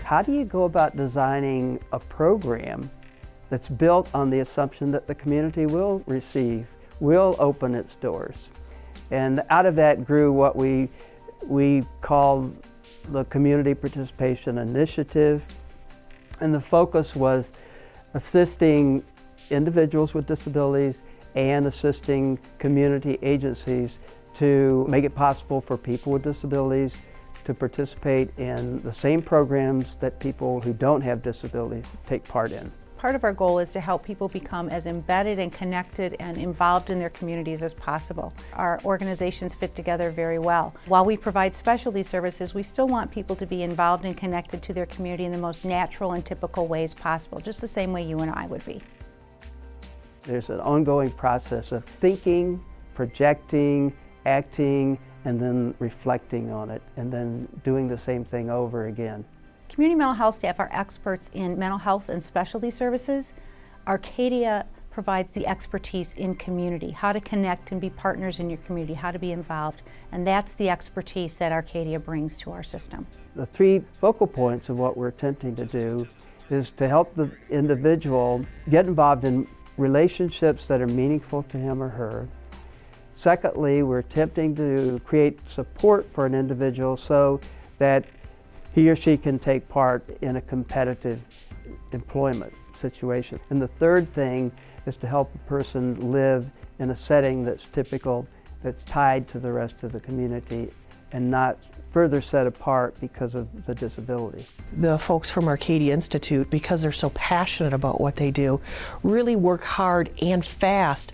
How do you go about designing a program that's built on the assumption that the community will receive, will open its doors? And out of that grew what we called the Community Participation Initiative. And the focus was assisting individuals with disabilities and assisting community agencies to make it possible for people with disabilities to participate in the same programs that people who don't have disabilities take part in. Part of our goal is to help people become as embedded and connected and involved in their communities as possible. Our organizations fit together very well. While we provide specialty services, we still want people to be involved and connected to their community in the most natural and typical ways possible, just the same way you and I would be. There's an ongoing process of thinking, projecting, acting, and then reflecting on it, and then doing the same thing over again. Community mental health staff are experts in mental health and specialty services. Arcadia provides the expertise in community, how to connect and be partners in your community, how to be involved, and that's the expertise that Arcadia brings to our system. The three focal points of what we're attempting to do is to help the individual get involved in relationships that are meaningful to him or her. Secondly, we're attempting to create support for an individual so that he or she can take part in a competitive employment situation. And the third thing is to help a person live in a setting that's typical, that's tied to the rest of the community and not further set apart because of the disability. The folks from Arcadia Institute, because they're so passionate about what they do, really work hard and fast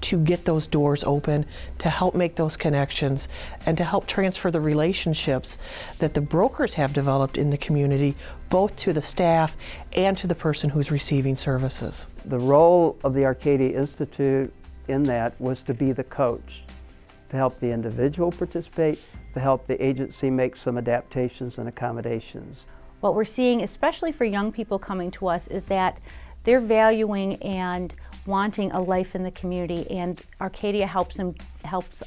to get those doors open, to help make those connections, and to help transfer the relationships that the brokers have developed in the community, both to the staff and to the person who's receiving services. The role of the Arcadia Institute in that was to be the coach, to help the individual participate, to help the agency make some adaptations and accommodations. What we're seeing, especially for young people coming to us, is that they're valuing and wanting a life in the community, and Arcadia helps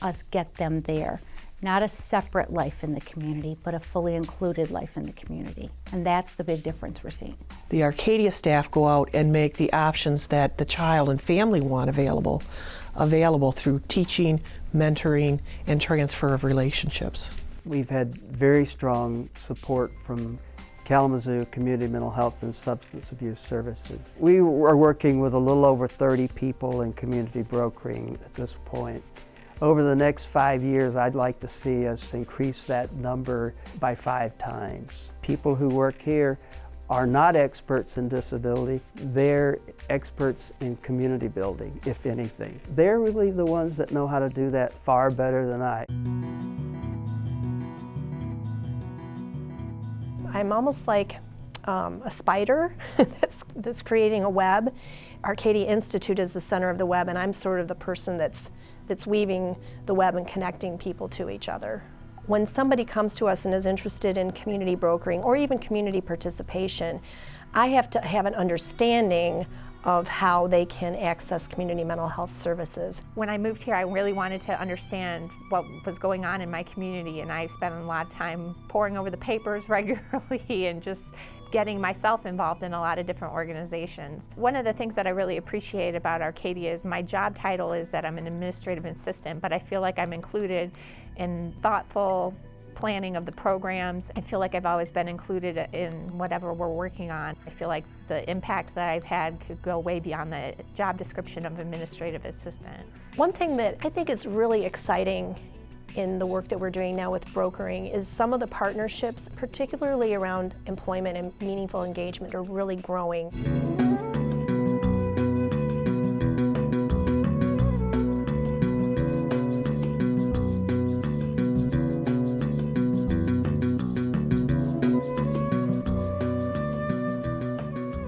us get them there. Not a separate life in the community, but a fully included life in the community. And that's the big difference we're seeing. The Arcadia staff go out and make the options that the child and family want available through teaching, mentoring, and transfer of relationships. We've had very strong support from Kalamazoo Community Mental Health and Substance Abuse Services. We are working with a little over 30 people in community brokering at this point. Over the next 5 years, I'd like to see us increase that number by 5 times. People who work here are not experts in disability. They're experts in community building, if anything. They're really the ones that know how to do that far better than I. I'm almost like a spider that's creating a web. Arcadia Institute is the center of the web, and I'm sort of the person that's weaving the web and connecting people to each other. When somebody comes to us and is interested in community brokering or even community participation, I have to have an understanding of how they can access community mental health services. When I moved here, I really wanted to understand what was going on in my community, and I spent a lot of time poring over the papers regularly and just getting myself involved in a lot of different organizations. One of the things that I really appreciate about Arcadia is my job title is that I'm an administrative assistant, but I feel like I'm included in thoughtful planning of the programs. I feel like I've always been included in whatever we're working on. I feel like the impact that I've had could go way beyond the job description of administrative assistant. One thing that I think is really exciting in the work that we're doing now with brokering is some of the partnerships, particularly around employment and meaningful engagement, are really growing.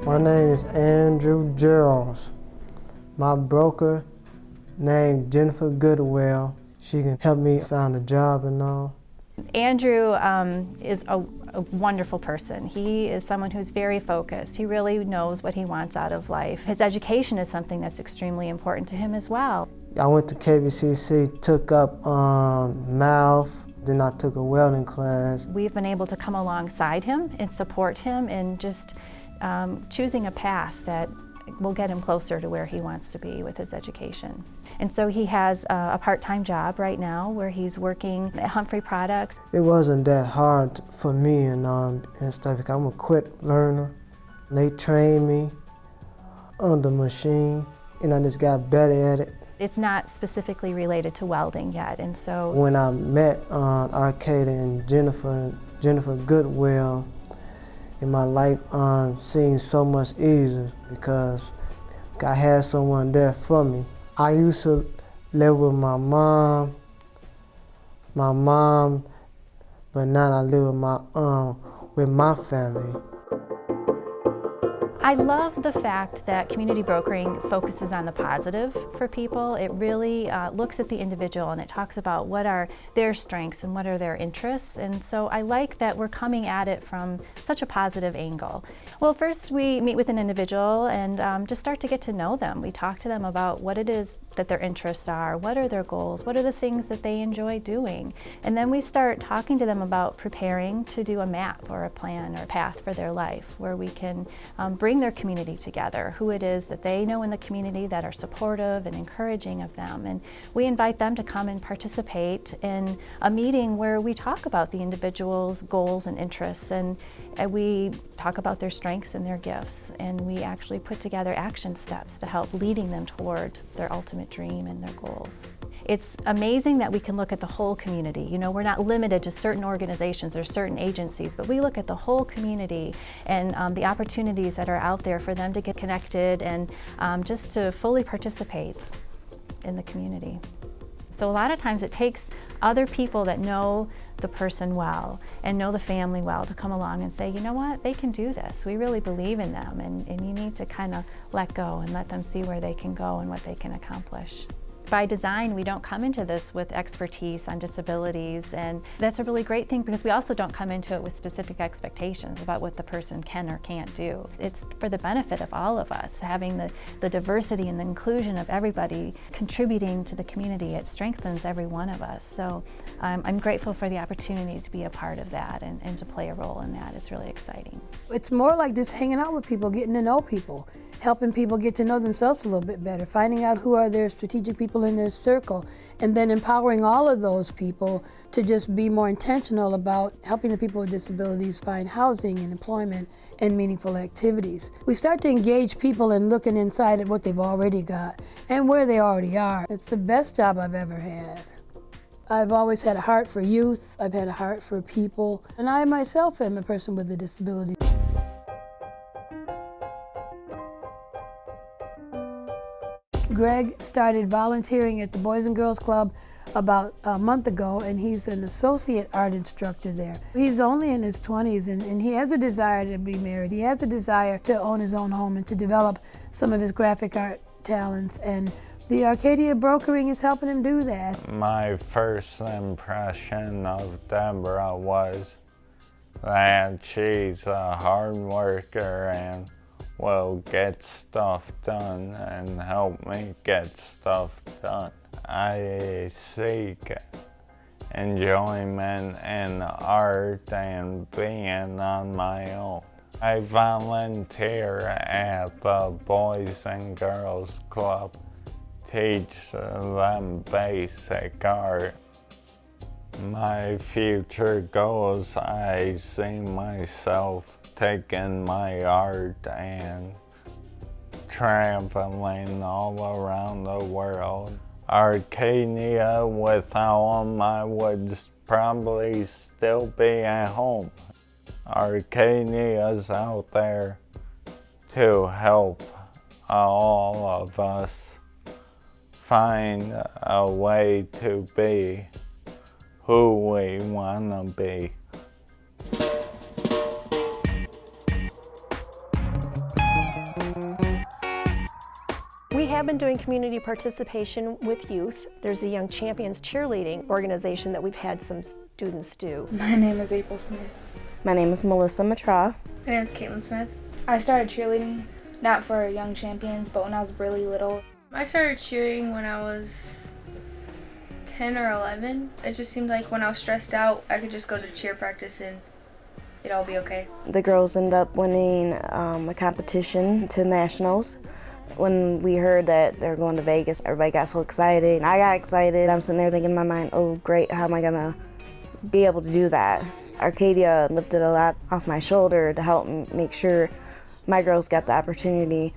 My name is Andrew Geralds. My broker named Jennifer Goodwill. She can help me find a job and all. Andrew is a wonderful person. He is someone who's very focused. He really knows what he wants out of life. His education is something that's extremely important to him as well. I went to KVCC, took up math, Then I took a welding class. We've been able to come alongside him and support him in just choosing a path that will get him closer to where he wants to be with his education. And so he has a part-time job right now where he's working at Humphrey Products. It wasn't that hard for me and stuff because I'm a quick learner. They trained me on the machine and I just got better at it. It's not specifically related to welding yet, and so when I met Arcadia and Jennifer Goodwill, and my life seemed so much easier because I had someone there for me. I used to live with my mom, but now I live with my family. I love the fact that community brokering focuses on the positive for people. It really looks at the individual and it talks about what are their strengths and what are their interests. And so I like that we're coming at it from such a positive angle. Well, first we meet with an individual and just start to get to know them. We talk to them about what it is that their interests are, what are their goals, what are the things that they enjoy doing. And then we start talking to them about preparing to do a map or a plan or a path for their life where we can bring their community together, who it is that they know in the community that are supportive and encouraging of them. And we invite them to come and participate in a meeting where we talk about the individual's goals and interests, and we talk about their strengths and their gifts, and we actually put together action steps to help leading them toward their ultimate dream and their goals. It's amazing that we can look at the whole community. You know, we're not limited to certain organizations or certain agencies, but we look at the whole community and the opportunities that are out there for them to get connected and just to fully participate in the community. So a lot of times it takes other people that know the person well and know the family well to come along and say, you know what, they can do this. We really believe in them, and you need to kind of let go and let them see where they can go and what they can accomplish. By design, we don't come into this with expertise on disabilities, and that's a really great thing because we also don't come into it with specific expectations about what the person can or can't do. It's for the benefit of all of us, having the diversity and the inclusion of everybody contributing to the community. It strengthens every one of us. So I'm grateful for the opportunity to be a part of that and to play a role in that. It's really exciting. It's more like just hanging out with people, getting to know people, helping people get to know themselves a little bit better, finding out who are their strategic people in their circle, and then empowering all of those people to just be more intentional about helping the people with disabilities find housing and employment and meaningful activities. We start to engage people in looking inside at what they've already got and where they already are. It's the best job I've ever had. I've always had a heart for youth, I've had a heart for people, and I myself am a person with a disability. Greg started volunteering at the Boys and Girls Club about a month ago, and he's an associate art instructor there. He's only in his 20s, and he has a desire to be married. He has a desire to own his own home and to develop some of his graphic art talents, and the Arcadia brokering is helping him do that. My first impression of Deborah was that she's a hard worker and will get stuff done and help me get stuff done. I seek enjoyment in art and being on my own. I volunteer at the Boys and Girls Club, teach them basic art. My future goals, I see myself taking my art and traveling all around the world. Arcadia, without them, I would probably still be at home. Arcadia's out there to help all of us find a way to be who we want to be. We have been doing community participation with youth. There's a Young Champions cheerleading organization that we've had some students do. My name is April Smith. My name is Melissa Matra. My name is Caitlin Smith. I started cheerleading, not for Young Champions, but when I was really little. I started cheering when I was 10 or 11. It just seemed like when I was stressed out, I could just go to cheer practice and it'd all be okay. The girls ended up winning a competition to nationals. When we heard that they were going to Vegas, everybody got so excited, and I got excited. I'm sitting there thinking in my mind, oh great, how am I gonna be able to do that? Arcadia lifted a lot off my shoulder to help make sure my girls got the opportunity.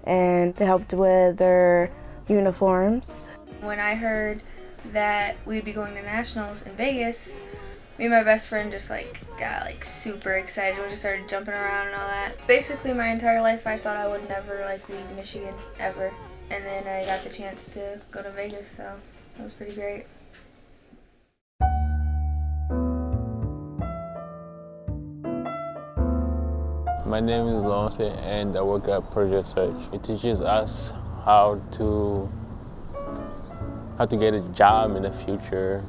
And they helped with their uniforms. When I heard that we'd be going to nationals in Vegas, me and my best friend just got super excited. We just started jumping around and all that. Basically my entire life I thought I would never leave Michigan ever. And then I got the chance to go to Vegas, so it was pretty great. My name is Lawrence and I work at Project Search. It teaches us how to get a job in the future.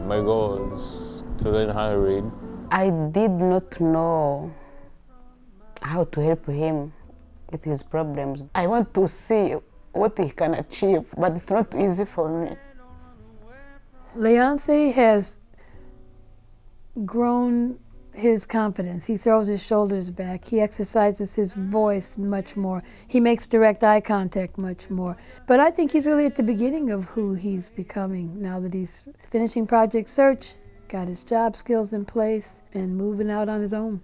My goal is to learn how to read. I did not know how to help him with his problems. I want to see what he can achieve, but it's not easy for me. Leonce has grown his confidence. He throws his shoulders back. He exercises his voice much more. He makes direct eye contact much more. But I think he's really at the beginning of who he's becoming now that he's finishing Project Search, got his job skills in place, and moving out on his own.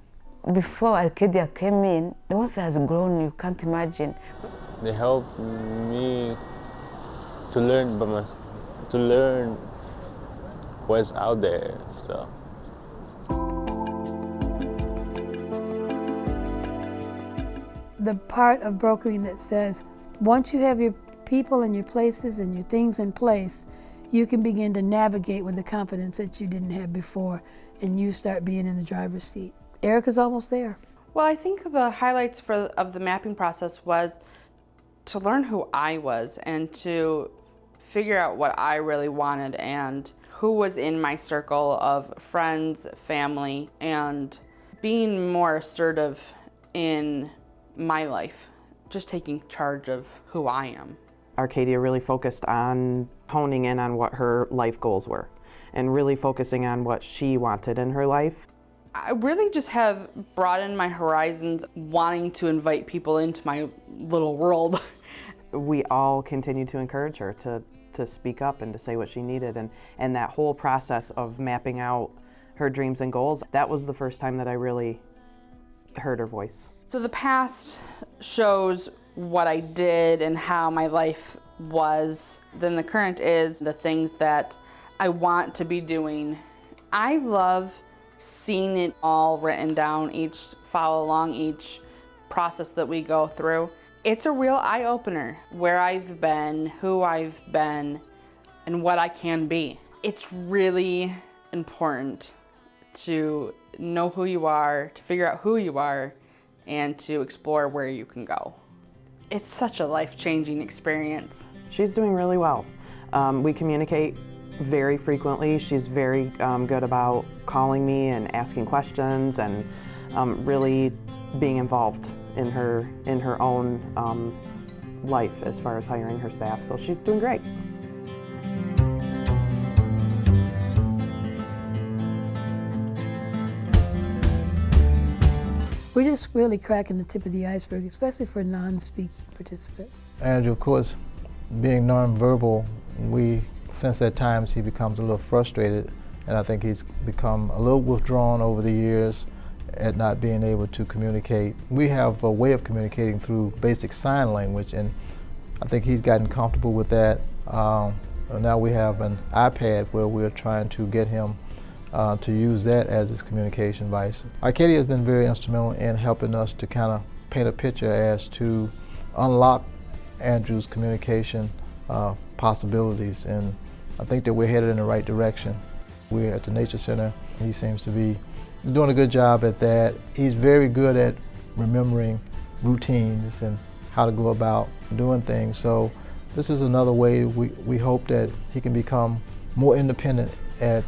Before Arcadia came in, Leonce has grown, you can't imagine. They helped me to learn what's out there. So. The part of brokering that says, once you have your people and your places and your things in place, you can begin to navigate with the confidence that you didn't have before, and you start being in the driver's seat. Erica's almost there. Well, I think the highlights of the mapping process was to learn who I was and to figure out what I really wanted and who was in my circle of friends, family, and being more assertive in my life, just taking charge of who I am. Arcadia really focused on honing in on what her life goals were and really focusing on what she wanted in her life. I really just have broadened my horizons, wanting to invite people into my little world. We all continue to encourage her to speak up and to say what she needed, and that whole process of mapping out her dreams and goals, that was the first time that I really heard her voice. So the past shows what I did and how my life was. Then the current is the things that I want to be doing. I love seeing it all written down, follow along each process that we go through. It's a real eye-opener where I've been, who I've been, and what I can be. It's really important to know who you are, to figure out who you are, and to explore where you can go. It's such a life-changing experience. She's doing really well. We communicate very frequently. She's very good about calling me and asking questions and really being involved in her own life as far as hiring her staff. So she's doing great. We're just really cracking the tip of the iceberg, especially for non-speaking participants. Andrew, of course, being nonverbal, we sense at times he becomes a little frustrated, and I think he's become a little withdrawn over the years at not being able to communicate. We have a way of communicating through basic sign language, and I think he's gotten comfortable with that. Now we have an iPad where we're trying to get him to use that as his communication device. Arcadia has been very instrumental in helping us to kind of paint a picture as to unlock Andrew's communication possibilities, and I think that we're headed in the right direction. We're at the Nature Center. He seems to be doing a good job at that. He's very good at remembering routines and how to go about doing things. So this is another way we hope that he can become more independent at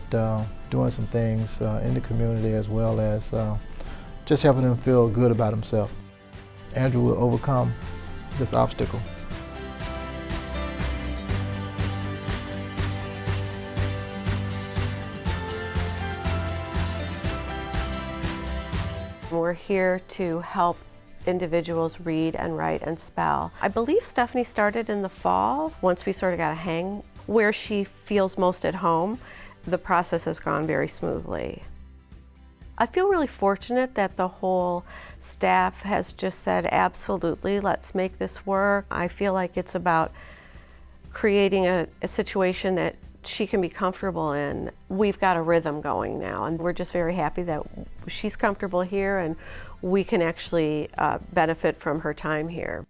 doing some things in the community, as well as just helping him feel good about himself. Andrew will overcome this obstacle. We're here to help individuals read and write and spell. I believe Stephanie started in the fall. Once we sort of got a hang where she feels most at home, the process has gone very smoothly. I feel really fortunate that the whole staff has just said, absolutely, let's make this work. I feel like it's about creating a situation that she can be comfortable in. We've got a rhythm going now, and we're just very happy that she's comfortable here and we can actually benefit from her time here.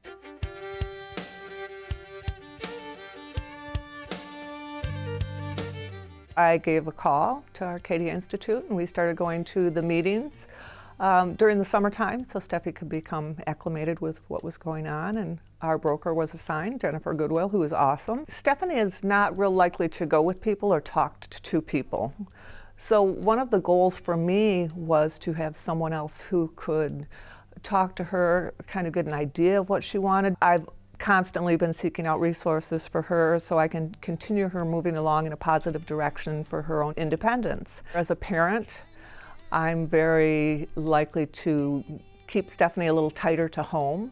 I gave a call to Arcadia Institute and we started going to the meetings during the summertime so Steffi could become acclimated with what was going on, and our broker was assigned, Jennifer Goodwill, who is awesome. Stephanie is not real likely to go with people or talk to people. So one of the goals for me was to have someone else who could talk to her, kind of get an idea of what she wanted. I've constantly been seeking out resources for her so I can continue her moving along in a positive direction for her own independence. As a parent, I'm very likely to keep Stephanie a little tighter to home,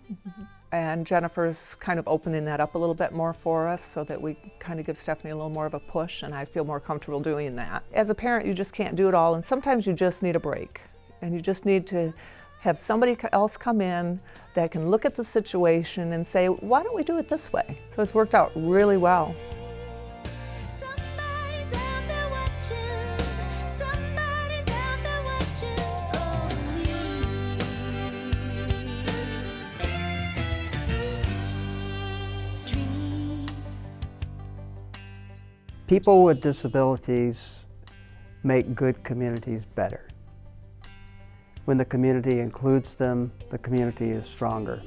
and Jennifer's kind of opening that up a little bit more for us so that we kind of give Stephanie a little more of a push, and I feel more comfortable doing that. As a parent, you just can't do it all, and sometimes you just need a break, and you just need to have somebody else come in that can look at the situation and say, why don't we do it this way? So it's worked out really well. People with disabilities make good communities better. When the community includes them, the community is stronger.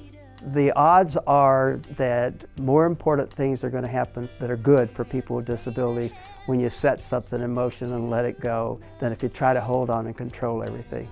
The odds are that more important things are going to happen that are good for people with disabilities when you set something in motion and let it go than if you try to hold on and control everything.